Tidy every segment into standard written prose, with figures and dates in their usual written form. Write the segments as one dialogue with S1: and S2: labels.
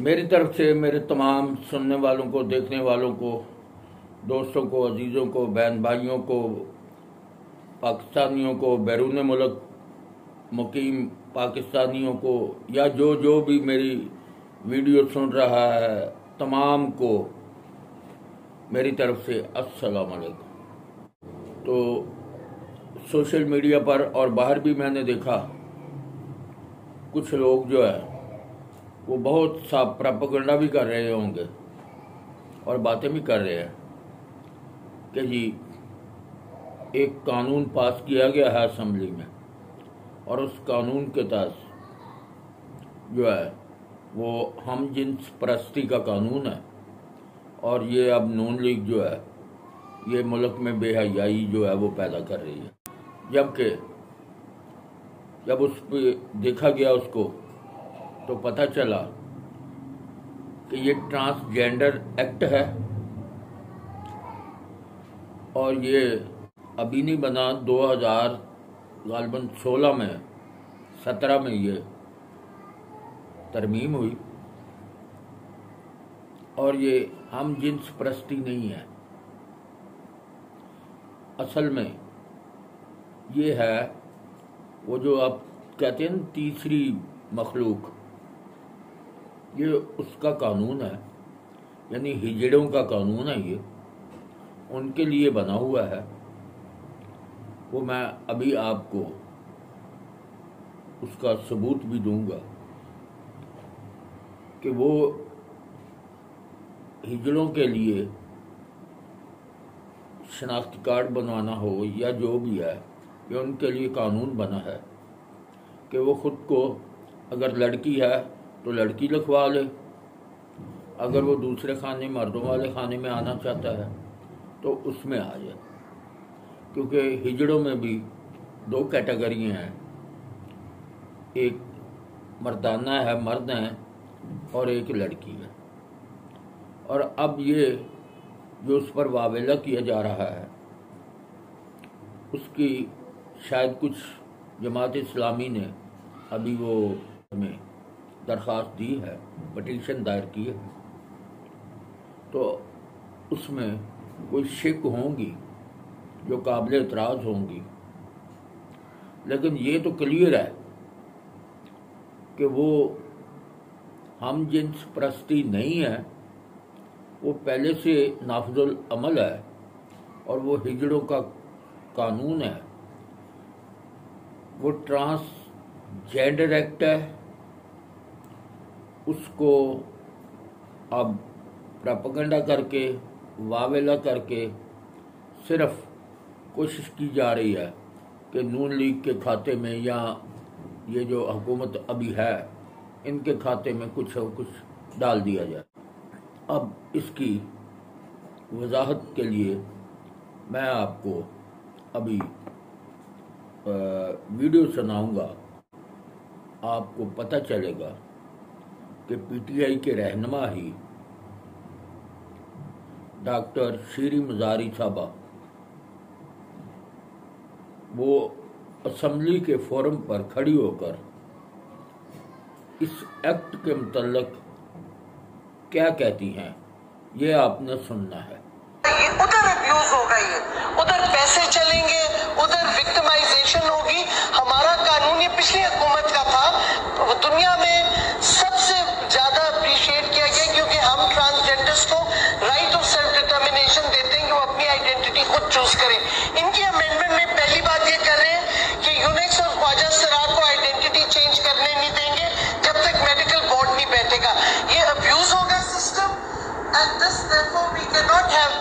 S1: मेरी तरफ से मेरे तमाम सुनने वालों को, देखने वालों को, दोस्तों को, अजीज़ों को, बहन भाइयों को, पाकिस्तानियों को, बैरून मुल्क मुकीम पाकिस्तानियों को, या जो भी मेरी वीडियो सुन रहा है, तमाम को मेरी तरफ से अस्सलाम वालेकुम। तो सोशल मीडिया पर और बाहर भी मैंने देखा कुछ लोग जो है वो बहुत सा प्रोपेगेंडा भी कर रहे होंगे और बातें भी कर रहे हैं कि जी एक कानून पास किया गया है असेंबली में और उस कानून के तहत जो है वो हम जिन्स परस्ती का कानून है और ये अब नून लीग जो है ये मुल्क में बेहयाई जो है वो पैदा कर रही है। जबकि जब उस पर देखा गया उसको तो पता चला कि ये ट्रांसजेंडर एक्ट है और ये अभी नहीं बना, 2016 में 17 में ये तरमीम हुई और ये हम जिन्स परस्ती नहीं है। असल में ये है वो जो आप कहते हैं तीसरी मखलूक, ये उसका कानून है, यानी हिजड़ों का कानून है, ये उनके लिए बना हुआ है। वो मैं अभी आपको उसका सबूत भी दूंगा कि वो हिजड़ों के लिए शनाख्ती कार्ड बनवाना हो या जो भी है, ये उनके लिए कानून बना है कि वो खुद को, अगर लड़की है तो लड़की लिखवा ले, अगर वो दूसरे खाने, मर्दों वाले खाने में आना चाहता है तो उसमें आ जाए। क्योंकि हिजड़ों में भी दो कैटेगरियाँ हैं, एक मर्दाना है, मर्द हैं, और एक लड़की है। और अब ये जो उस पर वावेला किया जा रहा है उसकी शायद कुछ जमात इस्लामी ने अभी वो में दरख्वास्त दी है, पटिशन दायर की है, तो उसमें कोई शिक होंगी जो काबिल एतराज़ होंगी। लेकिन ये तो क्लियर है कि वो हम जिन्स परस्ती नहीं है, वो पहले से नाफिजुल अमल है और वो हिजड़ों का कानून है, वो ट्रांसजेंडर एक्ट है। उसको अब प्रोपेगेंडा करके, वावेला करके सिर्फ कोशिश की जा रही है कि नून लीग के खाते में या ये जो हुकूमत अभी है इनके खाते में कुछ और कुछ डाल दिया जाए। अब इसकी वजाहत के लिए मैं आपको अभी वीडियो सुनाऊंगा, आपको पता चलेगा कि पीटीआई के रहनुमा ही डॉक्टर शीरी मज़ारी साहबा वो असेंबली के फोरम पर खड़ी होकर इस एक्ट के मुतल्लिक क्या कहती हैं, ये आपने सुनना है।
S2: उधर अब्यूज होगा, ये उधर पैसे चलेंगे, उधर विक्टिमाइजेशन होगी। हमारा कानून ये पिछली हुकूमत का था, वो दुनिया में सबसे ज्यादा अप्रिशिएट किया गया क्योंकि हम ट्रांसजेंडर्स को राइट ऑफ सेल्फ डिटर्मिनेशन देते हैं कि वो अपनी आइडेंटिटी खुद चूज करें। इनके अमेंडमेंट में पहली बात ये कर रहे हैं कि यूनिक्स और ख्वाजा सरार को आइडेंटिटी चेंज करने नहीं देंगे जब तक मेडिकल बोर्ड नहीं बैठेगा। ये अब्यूज होगा system and this therefore we can not have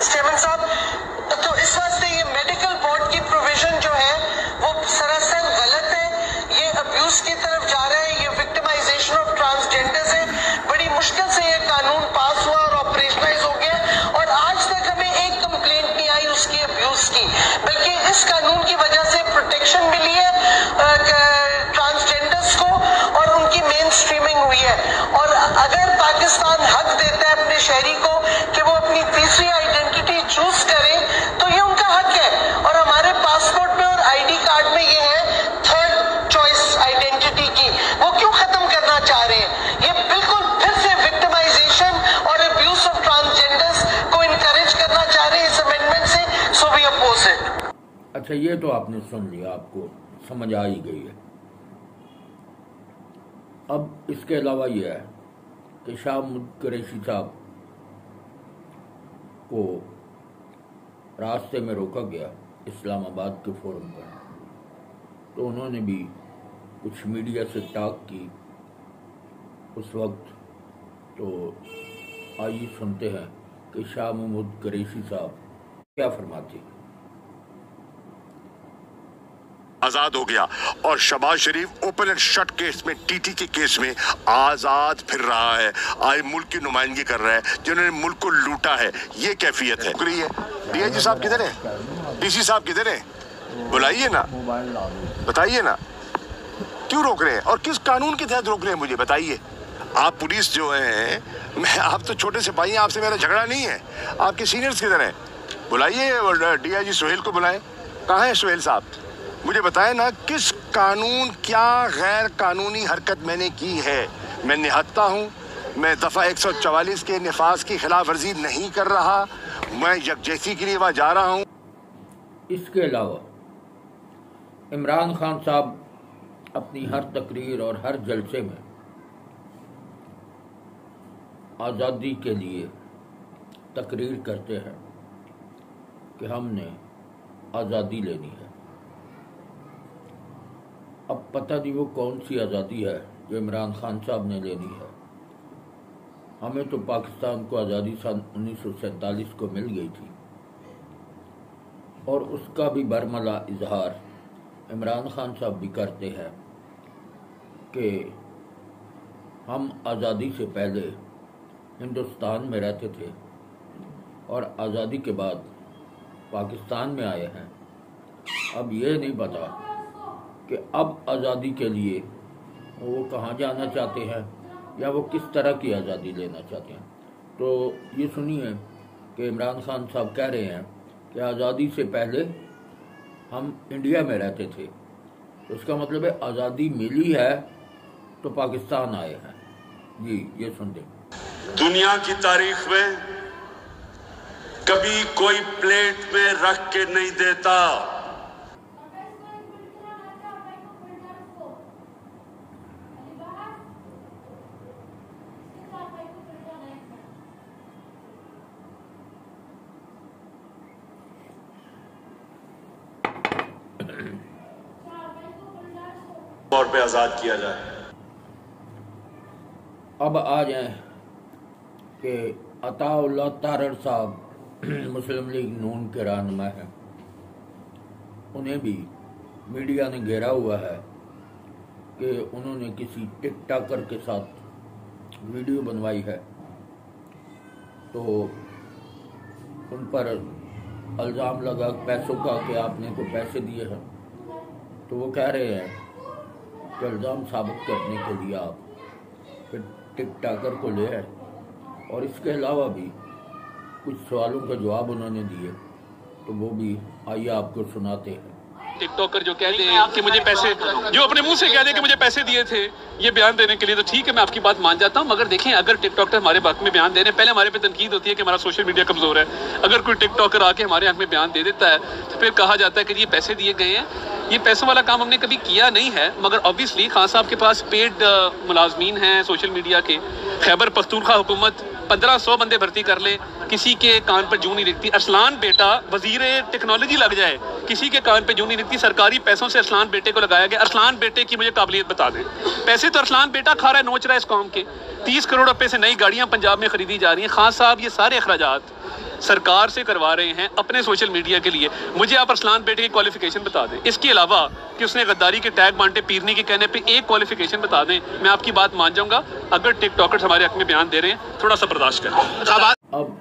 S2: स्टेमन साहब। तो इस वास्ते ये मेडिकल बोर्ड की प्रोविजन जो है वो सरासर गलत है, ये अब्यूज की तरफ जा रहा है, ये विक्टिमाइजेशन ऑफ ट्रांसजेंडर्स है। बड़ी मुश्किल से ये कानून पास हुआ और ऑपरेशनलाइज हो गया और आज तक हमें एक कंप्लेंट नहीं आई उसकी अब्यूज की, बल्कि इस कानून की वजह से प्रोटेक्शन मिली है ट्रांसजेंडर्स को और उनकी मेन स्ट्रीमिंग हुई है। और अगर पाकिस्तान हक देता है अपने शहरी को कि वो अपनी तीसरी आइडेंटिटी चूज करें तो ये उनका हक है। और हमारे पासपोर्ट में और आईडी कार्ड में ये है थर्ड चॉइस आइडेंटिटी की, वो क्यों खत्म करना चाह रहे हैं? ये बिल्कुल
S1: अच्छा, ये तो आपने सुन लिया, आपको समझ आ ही गई है। अब इसके अलावा यह है कि शाह महमूद कुरैशी साहब को रास्ते में रोका गया इस्लामाबाद के फोरम पर, तो उन्होंने भी कुछ मीडिया से टॉक की उस वक्त। तो आइए सुनते हैं कि शाह महमूद कुरैशी साहब क्या फरमाते हैं।
S3: आजाद हो गया और शहबाज शरीफ ओपन एंड शट केस में, टीटी के केस में आजाद फिर रहा है, आज मुल्क की नुमाइंदगी कर रहा है, जिन्होंने मुल्क को लूटा है। ये कैफियत है। डीआईजी साहब किधर है? डीसी साहब किधर है? बुलाइए ना, बताइए ना क्यों रोक रहे हैं और किस कानून के तहत रोक रहे हैं, मुझे बताइए। आप पुलिस जो है, मैं आप तो छोटे सिपाही हैं, आपसे मेरा झगड़ा नहीं है। आपके सीनियर्स किधर हैं? बुलाइए, डीआईजी सोहेल को बुलाएं। कहाँ है सोहेल साहब? मुझे बताएं ना, किस कानून, क्या गैर कानूनी हरकत मैंने की है? मैं निहत्ता हूँ, मैं दफ़ा 144 के निफाज की खिलाफ वर्जी नहीं कर रहा, मैं यकजहती के लिए वहाँ जा रहा हूँ।
S1: इसके अलावा इमरान खान साहब अपनी हर तकरीर और हर जलसे में आज़ादी के लिए तकरीर करते हैं कि हमने आज़ादी लेनी है। अब पता नहीं वो कौन सी आज़ादी है जो इमरान खान साहब ने लेनी है। हमें तो पाकिस्तान को आज़ादी सन 1947 को मिल गई थी और उसका भी बरमला इजहार इमरान खान साहब भी करते हैं कि हम आज़ादी से पहले हिंदुस्तान में रहते थे और आज़ादी के बाद पाकिस्तान में आए हैं। अब ये नहीं पता कि अब आज़ादी के लिए वो कहाँ जाना चाहते हैं या वो किस तरह की आज़ादी लेना चाहते हैं। तो ये सुनिए कि इमरान खान साहब कह रहे हैं कि आज़ादी से पहले हम इंडिया में रहते थे, तो इसका मतलब है आज़ादी मिली है तो पाकिस्तान आए हैं। जी ये सुनते।
S4: दुनिया की तारीख में कभी कोई प्लेट में रख के नहीं देता। तौर पे आजाद किया जाए।
S1: अब आ जाए कि अताउल्लाह तारड़ साहब मुस्लिम लीग नून के रहनुमा हैं, उन्हें भी मीडिया ने घेरा हुआ है कि उन्होंने किसी टिकटॉकर के साथ वीडियो बनवाई है, तो उन पर इल्ज़ाम लगा पैसों का कि आपने को पैसे दिए हैं। तो वो कह रहे हैं कि इल्ज़ाम साबित करने के लिए आप फिर टिकटॉकर को ले आए। और इसके अलावा भी कुछ सवालों का जवाब उन्होंने दिए, तो वो भी आइए आपको सुनाते हैं।
S5: टिकटॉकर जो कह दें कि मुझे पैसे, जो अपने मुंह से कह दें कि मुझे पैसे दिए थे ये बयान देने के लिए, तो ठीक है, मैं आपकी बात मान जाता हूं। मगर देखें, अगर टिकटॉकर हमारे हक में बयान दे रहे हैं, पहले हमारे पे तनकीद होती है कि हमारा सोशल मीडिया कमजोर है। अगर कोई टिकटॉकर आके हमारे हक में बयान दे देता है तो फिर कहा जाता है कि ये पैसे दिए गए हैं। ये पैसों वाला काम हमने कभी किया नहीं है, मगर ऑब्वियसली खान साहब के पास पेड मुलाजमीन हैं सोशल मीडिया के। खैबर पख्तूनख्वा हुकूमत 1500 बंदे भर्ती कर ले, किसी के कान पर जूं नहीं दिखती। अरसलान बेटा वजीर टेक्नोलॉजी लग जाए, किसी के कान पे जूं नहीं दिखती। सरकारी पैसों से अरसलान बेटे को लगाया गया। अरसलान बेटे की मुझे काबिलियत बता दें। पैसे तो अरसलान बेटा खा रहा है, नोच रहा है इस कौम के। 30 करोड़ रुपए से नई गाड़ियां पंजाब में खरीदी जा रही हैं। खान साहब ये सारे अखराजात सरकार से करवा रहे हैं अपने सोशल मीडिया के लिए। मुझे आप अरसलान बेटे की क्वालिफिकेशन बता दें, इसके अलावा कि उसने गद्दारी के टैग बांटे पीरनी के कहने पे एक क्वालिफिकेशन बता दें, मैं आपकी बात मान जाऊंगा। अगर टिकटॉकर्स हमारे हक में बयान दे रहे हैं, थोड़ा सा बर्दाश्त करें।
S1: अब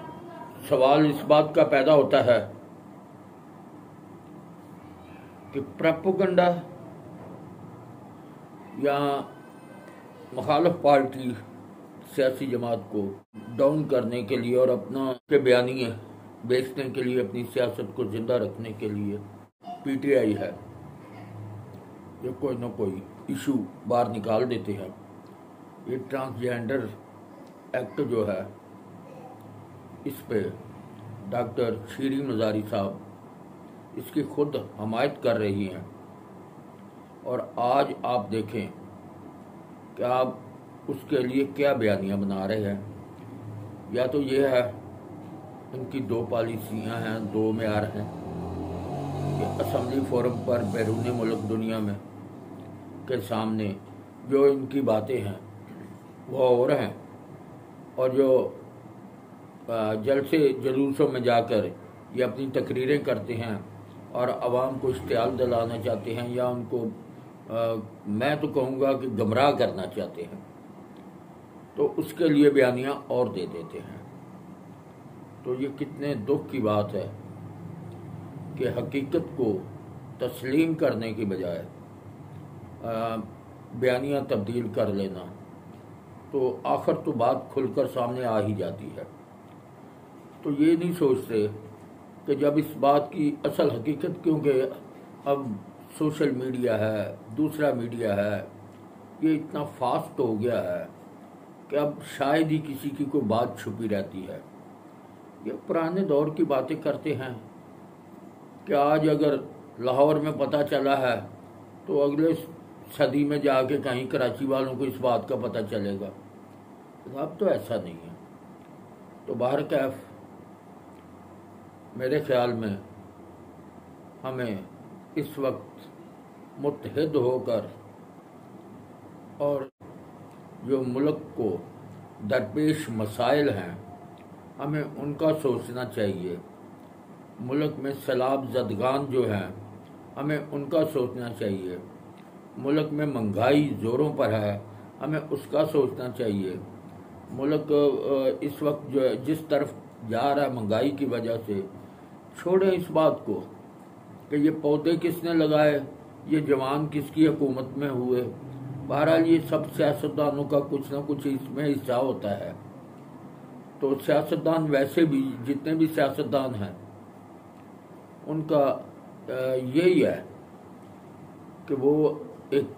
S1: सवाल इस बात का पैदा होता है कि प्रोपेगेंडा या मुखालिफ पार्टी सियासी जमात को डाउन करने के लिए और अपना के बयानिए बेचने के लिए, अपनी सियासत को जिंदा रखने के लिए पीटीआई है, ये कोई ना कोई इशू बाहर निकाल देते हैं। ये ट्रांसजेंडर एक्ट जो है, इस पे डॉक्टर शीरी मज़ारी साहब इसकी खुद हमायत कर रही हैं। और आज आप देखें कि आप उसके लिए क्या बयानियाँ बना रहे हैं। या तो ये है, इनकी दो पॉलिसियाँ हैं, दो मेयार हैं कि असम्बली फोरम पर बैरून मुल्क दुनिया में के सामने जो इनकी बातें हैं वो और हैं, और जो जलसे जुलूसों में जाकर ये अपनी तकरीरें करते हैं और आवाम को इश्तियाल दिलाना चाहते हैं, या उनको मैं तो कहूँगा कि गुमराह करना चाहते हैं, तो उसके लिए बयानियाँ और दे देते हैं। तो ये कितने दुख की बात है कि हकीकत को तस्लीम करने की बजाय बयानियाँ तब्दील कर लेना, तो आखिर तो बात खुलकर सामने आ ही जाती है। तो ये नहीं सोचते कि जब इस बात की असल हकीकत, क्योंकि अब सोशल मीडिया है, दूसरा मीडिया है, ये इतना फास्ट हो गया है कि अब शायद ही किसी की कोई बात छुपी रहती है। ये पुराने दौर की बातें करते हैं कि आज अगर लाहौर में पता चला है तो अगले सदी में जाके कहीं कराची वालों को इस बात का पता चलेगा। अब तो ऐसा नहीं है। तो बाहर कैफ मेरे ख्याल में हमें इस वक्त मुत्तहिद होकर और जो मुल्क को दरपेश मसाइल हैं हमें उनका सोचना चाहिए। मुल्क में सैलाब ज़दगान जो हैं हमें उनका सोचना चाहिए। मुल्क में महंगाई ज़ोरों पर है, हमें उसका सोचना चाहिए। मुल्क इस वक्त जो जिस तरफ जा रहा है महंगाई की वजह से, छोड़ें इस बात को कि ये पौधे किसने लगाए, ये जवान किसकी हुकूमत में हुए। बहरहाल ये सब सियासतदानों का कुछ ना कुछ इसमें हिस्सा होता है। तो सियासतदान वैसे भी जितने भी सियासतदान हैं उनका यही है कि वो एक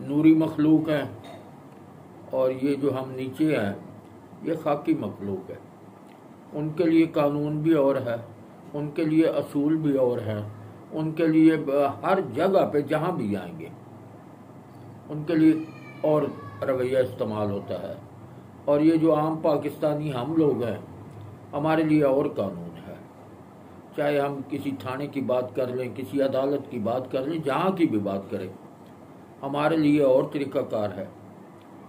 S1: नूरी मखलूक हैं और ये जो हम नीचे हैं ये खाकी मखलूक है। उनके लिए कानून भी और है, उनके लिए असूल भी और हैं, उनके लिए हर जगह पे जहाँ भी जाएंगे उनके लिए और रवैया इस्तेमाल होता है। और ये जो आम पाकिस्तानी हम लोग हैं हमारे लिए और कानून है। चाहे हम किसी थाने की बात कर लें, किसी अदालत की बात कर लें, जहाँ की भी बात करें, हमारे लिए और तरीक़ाकार है,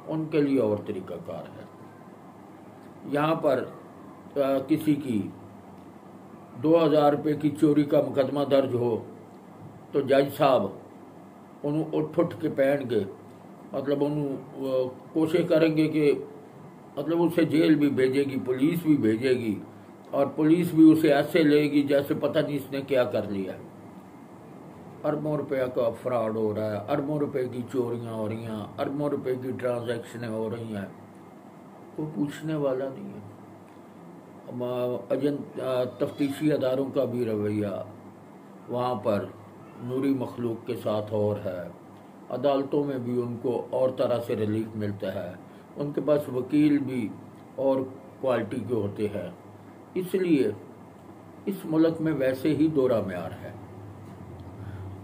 S1: उनके लिए और तरीक़ाकार है। यहाँ पर किसी की 2000 रुपये की चोरी का मुकदमा दर्ज हो तो जज साहब उन्होंने उठ के पहन के मतलब उन्होंने कोशिश करेंगे कि मतलब उसे जेल भी भेजेगी, पुलिस भी भेजेगी, और पुलिस भी उसे ऐसे लेगी जैसे पता नहीं इसने क्या कर लिया। अरबों रुपये का फ्रॉड हो रहा है, अरबों रुपए की चोरियां हो रही हैं, अरबों रुपए की ट्रांजैक्शनें हो रही हैं, कोई पूछने वाला नहीं है। तफ्तीशी अदारों का भी रवैया वहाँ पर नूरी मखलूक के साथ और है। अदालतों में भी उनको और तरह से रिलीफ मिलता है, उनके पास वकील भी और क्वालिटी के होते हैं। इसलिए इस मुल्क में वैसे ही दोहरा म्यार है।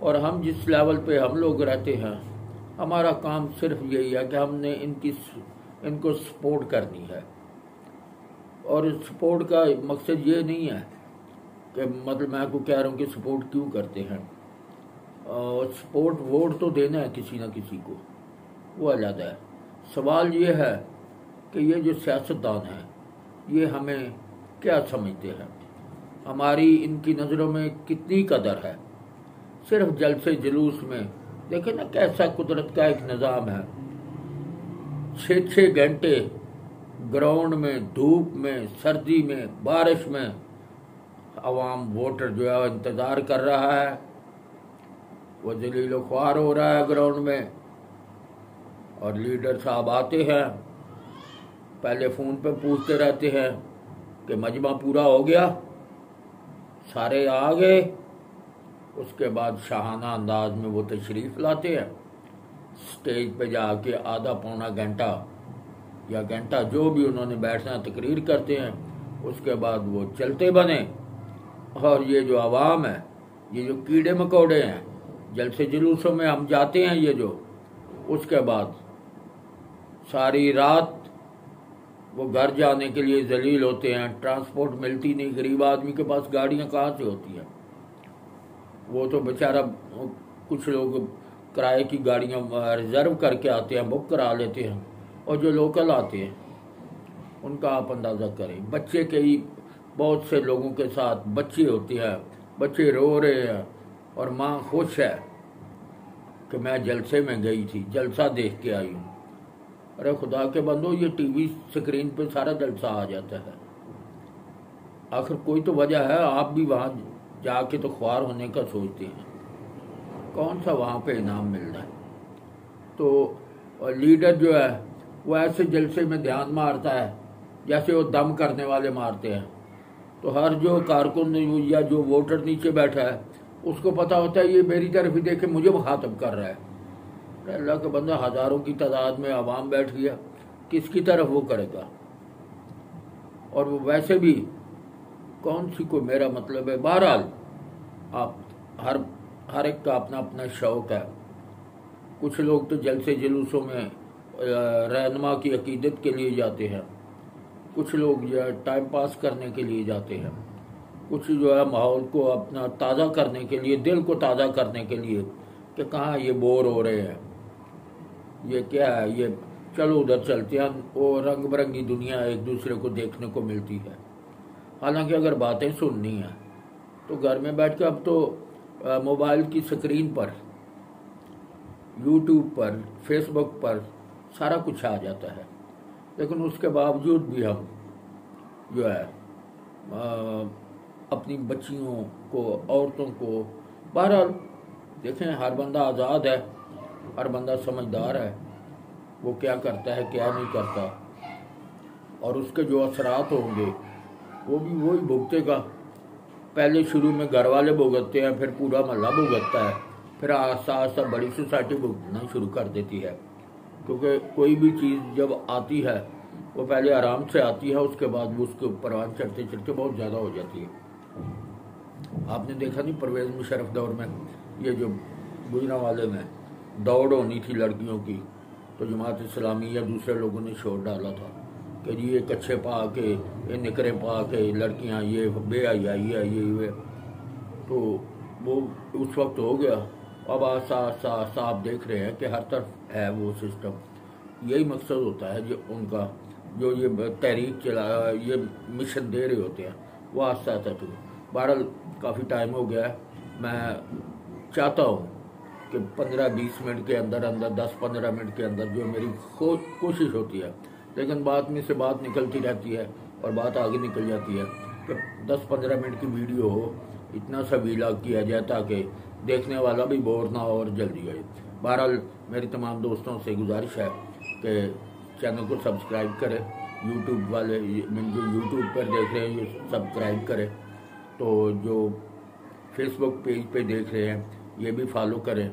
S1: और हम जिस लेवल पे हम लोग रहते हैं, हमारा काम सिर्फ यही है कि हमने इनको सपोर्ट करनी है। और सपोर्ट का मकसद ये नहीं है कि मतलब मैं आपको कह रहा हूँ कि सपोर्ट क्यों करते हैं। और सपोर्ट वोट तो देना है किसी न किसी को, वो अलग है। सवाल ये है कि ये जो सियासतदान हैं ये हमें क्या समझते हैं, हमारी इनकी नज़रों में कितनी कदर है। सिर्फ जलसे जुलूस में देखें ना कैसा कुदरत का एक निज़ाम है। 6-6 घंटे ग्राउंड में, धूप में, सर्दी में, बारिश में अवाम वोटर जो है इंतज़ार कर रहा है। वो जलीलो ख्वार हो रहा है ग्राउंड में, और लीडर साहब आते हैं, पहले फ़ोन पे पूछते रहते हैं कि मजमा पूरा हो गया, सारे आ गए। उसके बाद शाहाना अंदाज में वो तशरीफ़ लाते हैं, स्टेज पे जाके आधा पौना घंटा या घंटा जो भी उन्होंने बैठना तकरीर करते हैं। उसके बाद वो चलते बने और ये जो आवाम है, ये जो कीड़े मकोड़े हैं, जलसे जुलूसों में हम जाते हैं, ये जो उसके बाद सारी रात वो घर जाने के लिए जलील होते हैं। ट्रांसपोर्ट मिलती नहीं, गरीब आदमी के पास गाड़ियाँ कहाँ से होती हैं। वो तो बेचारा, कुछ लोग किराए की गाड़ियाँ रिजर्व करके आते हैं, बुक करा लेते हैं, और जो लोकल आते हैं उनका आप अंदाज़ा करें। बच्चे कई बहुत से लोगों के साथ बच्चे होते हैं, बच्चे रो रहे हैं और माँ खुश है कि मैं जलसे में गई थी, जलसा देख के आई हूँ। अरे खुदा के बंदो, ये टीवी स्क्रीन पे सारा जलसा आ जाता है। आखिर कोई तो वजह है, आप भी वहाँ जाके तो ख्वार होने का सोचते हैं। कौन सा वहाँ पे इनाम मिल रहा है। तो लीडर जो है वो ऐसे जलसे में ध्यान मारता है जैसे वो दम करने वाले मारते हैं। तो हर जो कारकुन या जो वोटर नीचे बैठा है उसको पता होता है ये मेरी तरफ ही देखे मुझे मुखातब कर रहा है। अल्लाह का बंदा, हजारों की तादाद में आवाम बैठ गया, किसकी तरफ वो करेगा। और वो वैसे भी कौन सी को मेरा मतलब है। बहरहाल आप हर एक का अपना अपना शौक है। कुछ लोग तो जलसे जुलूसों में रहनुमा की अकीदत के लिए जाते हैं, कुछ लोग जो है टाइम पास करने के लिए जाते हैं, कुछ जो है माहौल को अपना ताज़ा करने के लिए, दिल को ताज़ा करने के लिए कि कहाँ ये बोर हो रहे हैं, ये क्या है, ये चलो उधर चलते हैं। वो रंग बिरंगी दुनिया एक दूसरे को देखने को मिलती है। हालांकि अगर बातें सुननी है तो घर में बैठ कर अब तो मोबाइल की स्क्रीन पर, यूट्यूब पर, फेसबुक पर सारा कुछ आ जाता है। लेकिन उसके बावजूद भी हम जो है अपनी बच्चियों को, औरतों को, बहरहाल देखें, हर बंदा आज़ाद है, हर बंदा समझदार है, वो क्या करता है क्या नहीं करता, और उसके जो असरात होंगे वो भी वही भुगतेगा। पहले शुरू में घर वाले भुगतते हैं, फिर पूरा मोहल्ला भुगतता है, फिर आस्ता आस्ता बड़ी सोसाइटी भुगतना शुरू कर देती है। क्योंकि कोई भी चीज़ जब आती है वो पहले आराम से आती है, उसके बाद वो उसके परवान चढ़ते चढ़ते बहुत ज़्यादा हो जाती है। आपने देखा नहीं, परवेज़ मुशर्रफ दौर में ये जो गुजरांवाले में दौड़ होनी थी लड़कियों की, तो जमात इस्लामी या दूसरे लोगों ने शोर डाला था कि जी ये कच्छे पा के, ये निकरे पा के लड़कियां ये बेहयाई है ये। तो वो उस वक्त हो गया। अब आस्ता आप देख रहे हैं कि हर तरफ है वो सिस्टम। यही मकसद होता है जो उनका, जो ये तहरीक चला, ये मिशन दे रहे होते हैं, वो आस्ता आस्ता। तो बहरहाल काफ़ी टाइम हो गया है। मैं चाहता हूँ कि 15-20 मिनट के अंदर 10-15 मिनट के अंदर जो मेरी कोशिश होती है, लेकिन बात में से बात निकलती रहती है और बात आगे निकल जाती है, कि 10-15 मिनट की वीडियो हो, इतना सा वीलॉग किया जाए ताकि देखने वाला भी बोर ना हो और जल्दी आए। बहरहाल मेरी तमाम दोस्तों से गुजारिश है कि चैनल को सब्सक्राइब करें। यूट्यूब वाले जो यूट्यूब पर देख रहे हैं ये सब्सक्राइब करें, तो जो फेसबुक पेज पे देख रहे हैं ये भी फॉलो करें।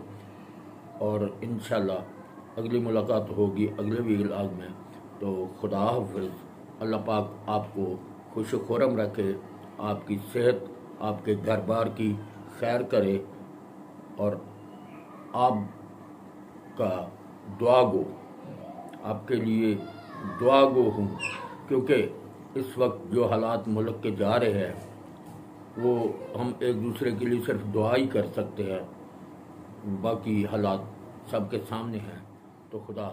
S1: और इंशाल्लाह अगली मुलाकात होगी अगले वीलॉग में। तो खुदा हाफिज़। अल्लाह पाक आपको खुश खुरम रखे, आपकी सेहत, आपके घर बार की खैर करे, और आपका दुआ गो, आपके लिए दुआ गो हूँ। क्योंकि इस वक्त जो हालात मुल्क के जा रहे हैं वो हम एक दूसरे के लिए सिर्फ दुआ ही कर सकते हैं, बाकी हालात सबके सामने हैं। तो खुदा